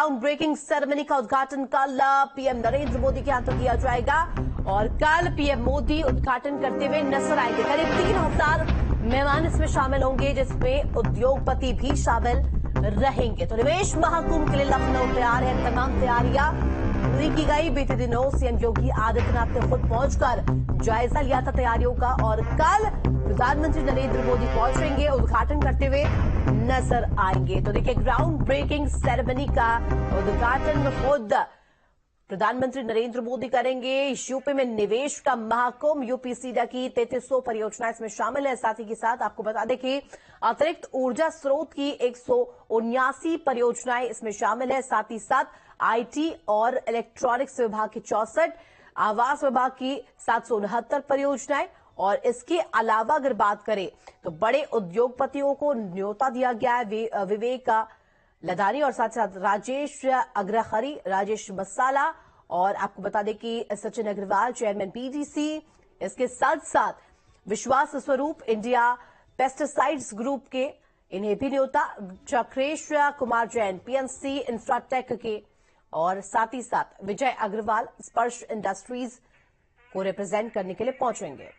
Ground breaking ceremony का उद्घाटन कल पीएम नरेंद्र मोदी के हाथों किया जाएगा और कल पीएम मोदी उद्घाटन करते हुए नजर आएंगे। करीब 3000 मेहमान इसमें शामिल होंगे, जिसमें उद्योगपति भी शामिल रहेंगे। तो निवेश महाकुंभ के लिए लखनऊ तैयार है। तमाम तैयारियां पूरी की गई। बीते दिनों सीएम योगी आदित्यनाथ ने खुद पहुंचकर जायजा लिया था तैयारियों का और कल प्रधानमंत्री नरेंद्र मोदी पहुंचेंगे, उद्घाटन करते हुए नजर आएंगे। तो देखिए, ग्राउंड ब्रेकिंग सेरेमनी का उद्घाटन खुद प्रधानमंत्री नरेंद्र मोदी करेंगे। यूपी में निवेश का महाकुंभ, यूपी सीडा की 3300 परियोजनाएं इसमें शामिल है। साथ ही के साथ आपको बता दें कि अतिरिक्त ऊर्जा स्रोत की 179 परियोजनाएं इसमें शामिल है। साथ ही साथ आईटी और इलेक्ट्रॉनिक्स विभाग की 64, आवास विभाग की 769 परियोजनाएं और इसके अलावा अगर बात करें तो बड़े उद्योगपतियों को न्योता दिया गया है। विवेक लदानी और साथ साथ राजेश अग्रहरी, राजेश मसाला और आपको बता दें कि सचिन अग्रवाल चेयरमैन पीडीसी, इसके साथ साथ विश्वास स्वरूप इंडिया पेस्टिसाइड्स ग्रुप के इन्हें भी न्योता, चक्रेश कुमार जैन पीएनसी इंफ्राटेक के और साथ ही साथ विजय अग्रवाल स्पर्श इंडस्ट्रीज को रिप्रेजेंट करने के लिए पहुंचेंगे।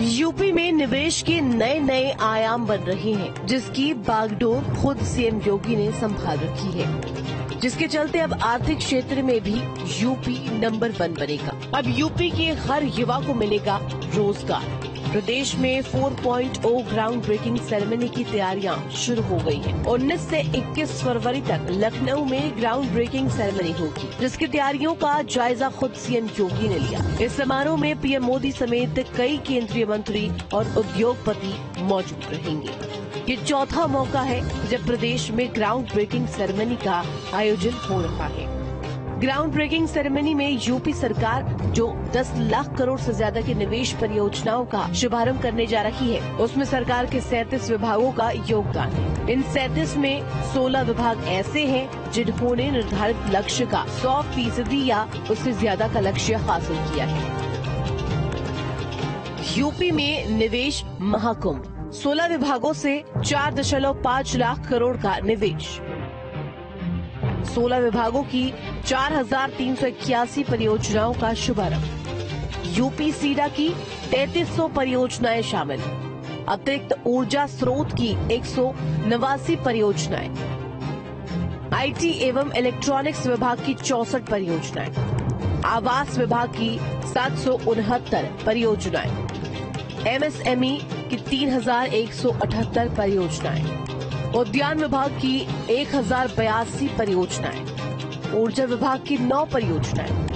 यूपी में निवेश के नए नए आयाम बन रहे हैं, जिसकी बागडोर खुद सीएम योगी ने संभाल रखी है, जिसके चलते अब आर्थिक क्षेत्र में भी यूपी नंबर 1 बनेगा। अब यूपी के हर युवा को मिलेगा रोजगार। प्रदेश में 4.0 ग्राउंड ब्रेकिंग सेरेमनी की तैयारियां शुरू हो गई हैं। 19 से 21 फरवरी तक लखनऊ में ग्राउंड ब्रेकिंग सेरेमनी होगी, जिसकी तैयारियों का जायजा खुद सीएम योगी ने लिया। इस समारोह में पीएम मोदी समेत कई केंद्रीय मंत्री और उद्योगपति मौजूद रहेंगे। ये चौथा मौका है जब प्रदेश में ग्राउंड ब्रेकिंग सेरेमनी का आयोजन हो रहा है। ग्राउंड ब्रेकिंग सेरेमनी में यूपी सरकार जो 10 लाख करोड़ से ज्यादा की निवेश परियोजनाओं का शुभारंभ करने जा रही है, उसमें सरकार के 37 विभागों का योगदान है। इन 37 में 16 विभाग ऐसे हैं जिन्होंने निर्धारित लक्ष्य का 100% या उससे ज्यादा का लक्ष्य हासिल किया है। यूपी में निवेश महाकुंभ, 16 विभागों से 4.5 लाख करोड़ का निवेश, 16 विभागों की 4381 परियोजनाओं का शुभारंभ, यूपी सीडा की 3300 परियोजनाएं शामिल, अतिरिक्त ऊर्जा स्रोत की 189 परियोजनाएं, आईटी एवं इलेक्ट्रॉनिक्स विभाग की 64 परियोजनाएं, आवास विभाग की 769 परियोजनाएं, एमएसएमई की 3178 परियोजनाएं, उद्यान विभाग की 1082 परियोजनाएं, ऊर्जा विभाग की 9 परियोजनाएं।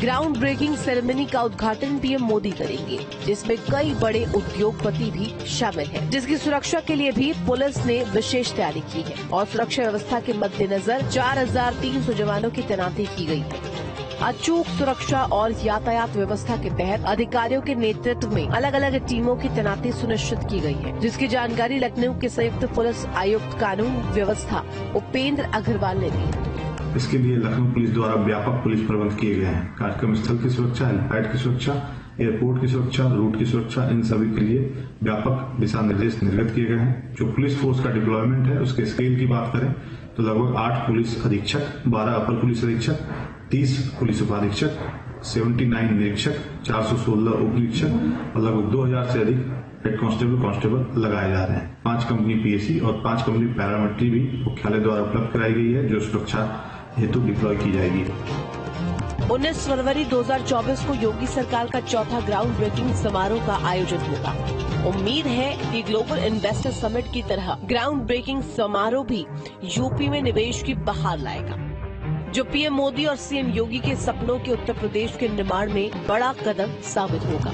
ग्राउंड ब्रेकिंग सेरेमनी का उद्घाटन पीएम मोदी करेंगे, जिसमें कई बड़े उद्योगपति भी शामिल हैं, जिसकी सुरक्षा के लिए भी पुलिस ने विशेष तैयारी की है और सुरक्षा व्यवस्था के मद्देनजर 4300 जवानों की तैनाती की गई है। अचूक सुरक्षा और यातायात व्यवस्था के तहत अधिकारियों के नेतृत्व में अलग अलग टीमों की तैनाती सुनिश्चित की गई है, जिसकी जानकारी लखनऊ के संयुक्त पुलिस आयुक्त कानून व्यवस्था उपेंद्र अग्रवाल ने दी। इसके लिए लखनऊ पुलिस द्वारा व्यापक पुलिस प्रबंध किए गए हैं। कार्यक्रम स्थल की सुरक्षा, हेलीपैड की सुरक्षा, एयरपोर्ट की सुरक्षा, रूट की सुरक्षा, इन सभी के लिए व्यापक दिशा निर्देश निर्गत किए गए हैं। जो पुलिस फोर्स का डिप्लॉयमेंट है, उसके स्केल की बात करें तो लगभग 8 पुलिस अधीक्षक, 12 अपर पुलिस अधीक्षक, 30 पुलिस उपाधीक्षक, 79 निरीक्षक, 416 उप निरीक्षक और लगभग 2000 से अधिक हेड कांस्टेबल लगाए जा रहे हैं। 5 कंपनी पीएसी और 5 कंपनी पैरामिलिट्री भी मुख्यालय द्वारा उपलब्ध कराई गई है, जो सुरक्षा हेतु डिप्लॉय की जाएगी। 19 फरवरी 2024 को योगी सरकार का चौथा ग्राउंड ब्रेकिंग समारोह का आयोजन होगा। उम्मीद है कि ग्लोबल इन्वेस्टर समिट की तरह ग्राउंड ब्रेकिंग समारोह भी यूपी में निवेश की बहार लाएगा, जो पीएम मोदी और सीएम योगी के सपनों के उत्तर प्रदेश के निर्माण में बड़ा कदम साबित होगा।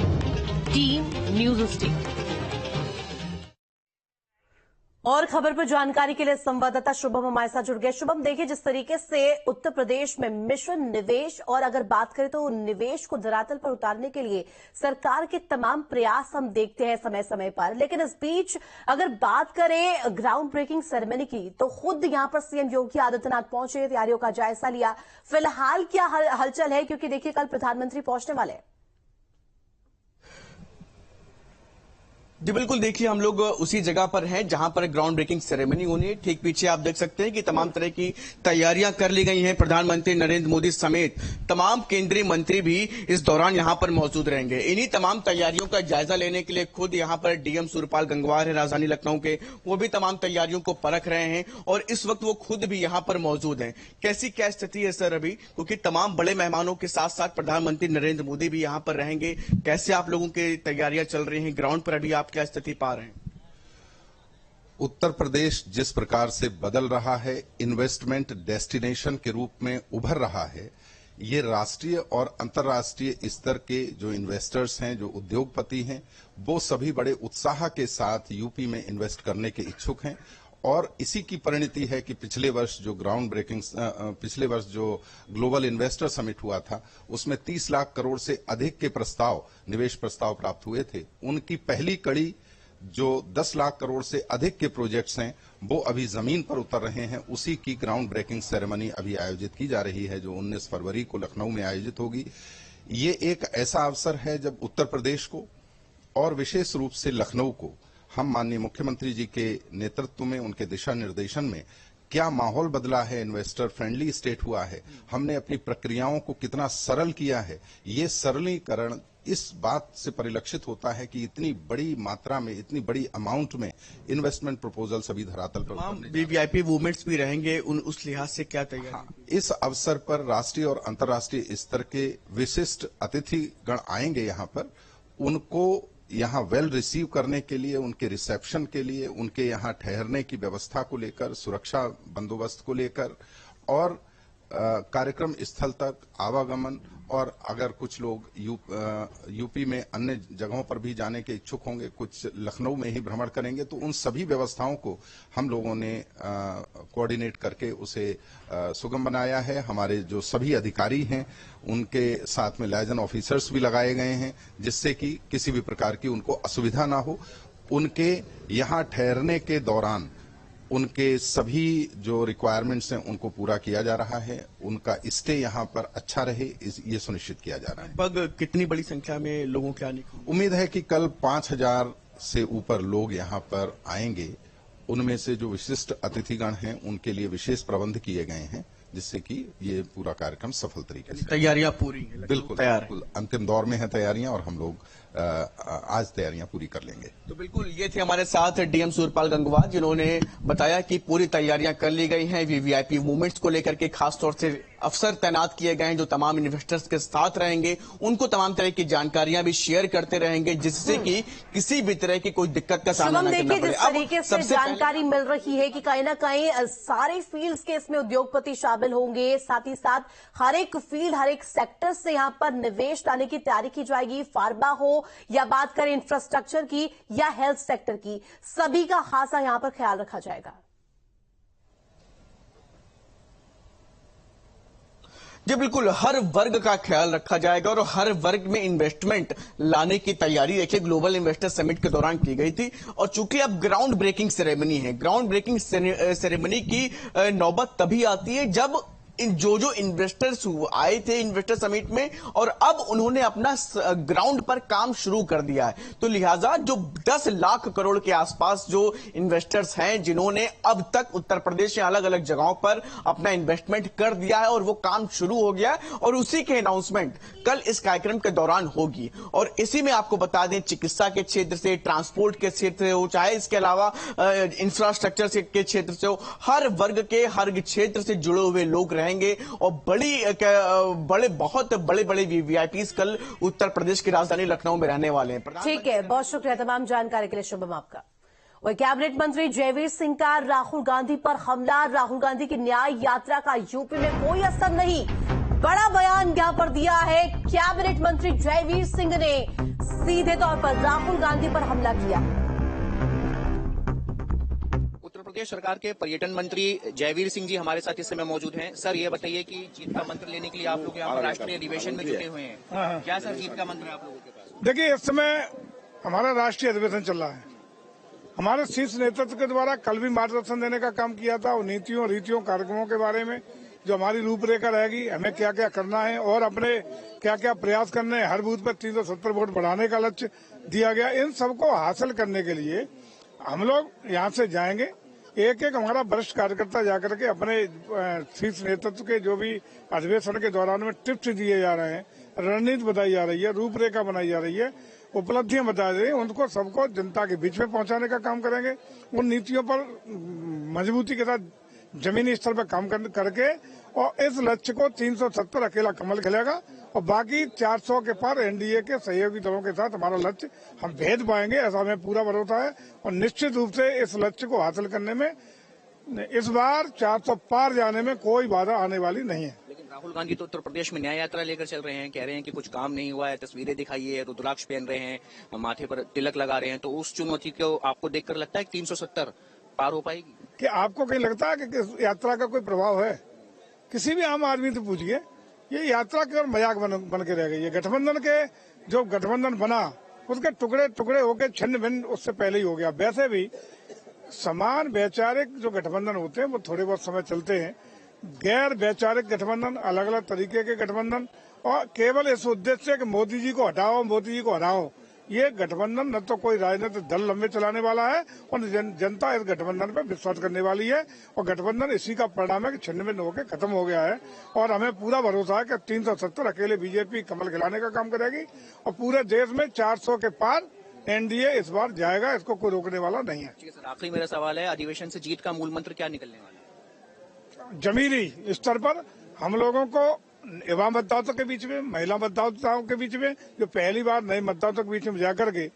Team news state. और खबर पर जानकारी के लिए संवाददाता शुभम हमारे साथ जुड़ गए। शुभम, देखिए, जिस तरीके से उत्तर प्रदेश में मिशन निवेश, और अगर बात करें तो निवेश को धरातल पर उतारने के लिए सरकार के तमाम प्रयास हम देखते हैं समय समय पर, लेकिन इस बीच अगर बात करें ग्राउंड ब्रेकिंग सेरेमनी की, तो खुद यहां पर सीएम योगी आदित्यनाथ पहुंचे, तैयारियों का जायजा लिया। फिलहाल क्या हलचल है, क्योंकि देखिए कल प्रधानमंत्री पहुंचने वाले हैं। जी बिल्कुल, देखिए हम लोग उसी जगह पर हैं जहां पर ग्राउंड ब्रेकिंग सेरेमनी होनी है। ठीक पीछे आप देख सकते हैं कि तमाम तरह की तैयारियां कर ली गई हैं। प्रधानमंत्री नरेंद्र मोदी समेत तमाम केंद्रीय मंत्री भी इस दौरान यहां पर मौजूद रहेंगे। इन्हीं तमाम तैयारियों का जायजा लेने के लिए खुद यहां पर डीएम सूर्यपाल गंगवार है राजधानी लखनऊ के, वो भी तमाम तैयारियों को परख रहे हैं और इस वक्त वो खुद भी यहां पर मौजूद हैं। कैसी क्या स्थिति है सर अभी, क्योंकि तमाम बड़े मेहमानों के साथ साथ प्रधानमंत्री नरेंद्र मोदी भी यहां पर रहेंगे। कैसे आप लोगों की तैयारियां चल रही हैं ग्राउंड पर, अभी आप क्या स्थिति पा रहे हैं? उत्तर प्रदेश जिस प्रकार से बदल रहा है, इन्वेस्टमेंट डेस्टिनेशन के रूप में उभर रहा है, ये राष्ट्रीय और अंतर्राष्ट्रीय स्तर के जो इन्वेस्टर्स हैं, जो उद्योगपति हैं, वो सभी बड़े उत्साह के साथ यूपी में इन्वेस्ट करने के इच्छुक हैं। और इसी की परिणति है कि पिछले वर्ष जो ग्लोबल इन्वेस्टर समिट हुआ था, उसमें 30 लाख करोड़ से अधिक के निवेश प्रस्ताव प्राप्त हुए थे। उनकी पहली कड़ी जो 10 लाख करोड़ से अधिक के प्रोजेक्ट्स हैं, वो अभी जमीन पर उतर रहे हैं। उसी की ग्राउंड ब्रेकिंग सेरेमनी अभी आयोजित की जा रही है, जो 19 फरवरी को लखनऊ में आयोजित होगी। ये एक ऐसा अवसर है जब उत्तर प्रदेश को और विशेष रूप से लखनऊ को हम माननीय मुख्यमंत्री जी के नेतृत्व में, उनके दिशा निर्देशन में क्या माहौल बदला है, इन्वेस्टर फ्रेंडली स्टेट हुआ है, हमने अपनी प्रक्रियाओं को कितना सरल किया है, ये सरलीकरण इस बात से परिलक्षित होता है कि इतनी बड़ी मात्रा में, इतनी बड़ी अमाउंट में इन्वेस्टमेंट प्रपोजल सभी धरातल पर वीवीआईपी मूवमेंट्स भी रहेंगे, उस लिहाज से क्या तैयारी? हाँ, इस अवसर पर राष्ट्रीय और अंतर्राष्ट्रीय स्तर के विशिष्ट अतिथिगण आएंगे यहाँ पर। उनको यहाँ वेल रिसीव करने के लिए, उनके रिसेप्शन के लिए, उनके यहाँ ठहरने की व्यवस्था को लेकर, सुरक्षा बंदोबस्त को लेकर और कार्यक्रम स्थल तक आवागमन, और अगर कुछ लोग यूपी में अन्य जगहों पर भी जाने के इच्छुक होंगे, कुछ लखनऊ में ही भ्रमण करेंगे, तो उन सभी व्यवस्थाओं को हम लोगों ने कोऑर्डिनेट करके उसे सुगम बनाया है। हमारे जो सभी अधिकारी हैं, उनके साथ में लाइजन ऑफिसर्स भी लगाए गए हैं, जिससे कि किसी भी प्रकार की उनको असुविधा ना हो। उनके यहाँ ठहरने के दौरान उनके सभी जो रिक्वायरमेंट्स हैं, उनको पूरा किया जा रहा है। उनका स्टे यहाँ पर अच्छा रहे, ये सुनिश्चित किया जा रहा है। लगभग कितनी बड़ी संख्या में लोगों के आने की उम्मीद है कि कल 5000 से ऊपर लोग यहाँ पर आएंगे। उनमें से जो विशिष्ट अतिथिगण हैं, उनके लिए विशेष प्रबंध किए गए हैं, जिससे कि ये पूरा कार्यक्रम सफल तरीके से। तैयारियां पूरी हैं? बिल्कुल तैयार, अंतिम दौर में है तैयारियां, और हम लोग आज तैयारियां पूरी कर लेंगे। तो बिल्कुल, ये थे हमारे साथ डीएम सूर्यपाल गंगवार, जिन्होंने बताया कि पूरी तैयारियां कर ली गई हैं। वीवीआईपी मूवमेंट्स को लेकर के खासतौर से अफसर तैनात किए गए हैं, जो तमाम इन्वेस्टर्स के साथ रहेंगे, उनको तमाम तरह की जानकारियां भी शेयर करते रहेंगे, जिससे कि किसी भी तरह की कोई दिक्कत का सामना न करना पड़े। जिस तरीके से जानकारी मिल रही है कि कहीं ना कहीं सारे फील्ड्स के इसमें उद्योगपति शामिल होंगे, साथ ही साथ हर एक फील्ड, हर एक सेक्टर से यहां पर निवेश लाने की तैयारी की जाएगी। फार्मा हो या बात करें इंफ्रास्ट्रक्चर की या हेल्थ सेक्टर की, सभी का खासा यहां पर ख्याल रखा जाएगा। जी बिल्कुल, हर वर्ग का ख्याल रखा जाएगा और हर वर्ग में इन्वेस्टमेंट लाने की तैयारी देखिए ग्लोबल इन्वेस्टर समिट के दौरान की गई थी। और चूंकि अब ग्राउंड ब्रेकिंग सेरेमनी है, ग्राउंड ब्रेकिंग सेरेमनी की नौबत तभी आती है जब जो इन्वेस्टर्स आए थे इन्वेस्टर समिट में, और अब उन्होंने अपना ग्राउंड पर काम शुरू कर दिया है। तो लिहाजा जो 10 लाख करोड़ के आसपास जो इन्वेस्टर्स हैं, जिन्होंने अब तक उत्तर प्रदेश या अलग अलग जगहों पर अपना इन्वेस्टमेंट कर दिया है और वो काम शुरू हो गया है, और उसी के अनाउंसमेंट कल इस कार्यक्रम के दौरान होगी। और इसी में आपको बता दें, चिकित्सा के क्षेत्र से, ट्रांसपोर्ट के क्षेत्र से हो, चाहे इसके अलावा इंफ्रास्ट्रक्चर के क्षेत्र से हो, हर वर्ग के, हर क्षेत्र से जुड़े हुए लोग रहेंगे। और बहुत बड़े वीवीआईपीज कल उत्तर प्रदेश की राजधानी लखनऊ में रहने वाले हैं। ठीक है, बहुत शुक्रिया तमाम जानकारी के लिए शुभम आपका। वही कैबिनेट मंत्री जयवीर सिंह का राहुल गांधी पर हमला, राहुल गांधी की न्याय यात्रा का यूपी में कोई असर नहीं, बड़ा बयान यहां पर दिया है कैबिनेट मंत्री जयवीर सिंह ने। सीधे तौर पर राहुल गांधी पर हमला किया। प्रदेश सरकार के पर्यटन मंत्री जयवीर सिंह जी हमारे साथ इस समय मौजूद हैं। सर, ये बताइए कि जीत का मंत्र लेने के लिए आप लोग यहाँ पर राष्ट्रीय अधिवेशन में जुटे हुए हैं, क्या सर जीत का मंत्र है आप लोगों के पास? देखिए, इस समय हमारा राष्ट्रीय अधिवेशन चल रहा है। हमारे शीर्ष नेतृत्व के द्वारा कल भी मार्गदर्शन देने का काम किया था, और नीतियों, रीतियों, कार्यक्रमों के बारे में जो हमारी रूपरेखा रहेगी, हमें क्या क्या करना है और अपने क्या क्या प्रयास करने हैं। हर बूथ पर 370 वोट बढ़ाने का लक्ष्य दिया गया, इन सबको हासिल करने के लिए हम लोग यहाँ से जाएंगे। एक एक हमारा वरिष्ठ कार्यकर्ता जाकर के अपने शीर्ष नेतृत्व के जो भी अधिवेशन के दौरान में टिप्स दिए जा रहे हैं, रणनीति बताई जा रही है, रूपरेखा बनाई जा रही है, उपलब्धियां बताई जा रही है, उनको सबको जनता के बीच में पहुंचाने का काम करेंगे। उन नीतियों पर मजबूती के साथ जमीनी स्तर पर काम करके और इस लक्ष्य को 370 अकेला कमल खिलेगा और बाकी 400 के पार एनडीए के सहयोगी दलों के साथ हमारा लक्ष्य हम भेद पाएंगे, ऐसा हमें पूरा भरोसा है। और निश्चित रूप से इस लक्ष्य को हासिल करने में इस बार 400 पार जाने में कोई बाधा आने वाली नहीं है। लेकिन राहुल गांधी तो उत्तर प्रदेश में न्याय यात्रा लेकर चल रहे हैं, कह रहे हैं कि कुछ काम नहीं हुआ है, तस्वीरें दिखाइए, रुद्राक्ष पहन रहे हैं, माथे पर तिलक लगा रहे हैं, तो उस चुनौती को आपको देखकर लगता है कि 370 पार हो पाएगी? कि आपको कहीं लगता है कि इस यात्रा का कोई प्रभाव है? किसी भी आम आदमी से पूछिए, ये यात्रा केवल मजाक बन के रह गई है। गठबंधन के जो गठबंधन बना उसके टुकड़े टुकड़े होकर छिन्न भिन्न उससे पहले ही हो गया। वैसे भी समान वैचारिक जो गठबंधन होते हैं वो थोड़े बहुत समय चलते हैं, गैर वैचारिक गठबंधन, अलग अलग तरीके के गठबंधन, और केवल इस उद्देश्य से कि मोदी जी को हटाओ, मोदी जी को हराओ, ये गठबंधन न तो कोई राजनीतिक दल लंबे चलाने वाला है और जनता इस गठबंधन पर विश्वास करने वाली है। और गठबंधन इसी का परिणाम है कि छिन्न भिन्न होकर खत्म हो गया है। और हमें पूरा भरोसा है कि 370 अकेले बीजेपी कमल खिलाने का काम करेगी और पूरे देश में 400 के पार एनडीए इस बार जाएगा, इसको कोई रोकने वाला नहीं है। ठीक है सर, आखिरी मेरा सवाल है, अधिवेशन से जीत का मूल मंत्र क्या निकलने वाला है? जमीनी स्तर पर हम लोगों को युवा मतदाताओं के बीच में, महिला मतदाताओं के बीच में, जो पहली बार नए मतदाताओं के बीच में जाकर के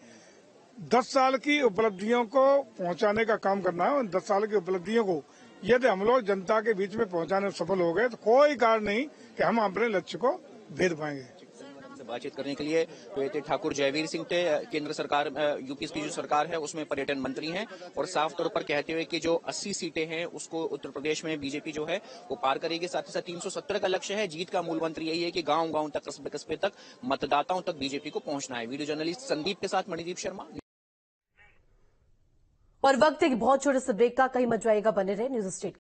10 साल की उपलब्धियों को पहुंचाने का काम करना है। और 10 साल की उपलब्धियों को यदि हम लोग जनता के बीच में पहुंचाने में सफल हो गए तो कोई कारण नहीं कि हम अपने लक्ष्य को भेद पाएंगे। बातचीत करने के लिए तो ये ठाकुर जयवीर सिंह थे, केंद्र सरकार यूपी की जो सरकार है उसमें पर्यटन मंत्री हैं, और साफ तौर पर कहते हुए कि जो 80 सीटें हैं उसको उत्तर प्रदेश में बीजेपी जो है वो पार करेगी। साथ ही साथ 370 का लक्ष्य है। जीत का मूल मंत्र यही है कि गांव-गांव तक, कस्बे-कस्बे तक, मतदाताओं तक बीजेपी को पहुंचना है। वीडियो जर्नलिस्ट संदीप के साथ मणिदीप शर्मा। और वक्त एक बहुत छोटे से ब्रेक का, कहीं मत जाइएगा, बने रहे न्यूज स्टेट।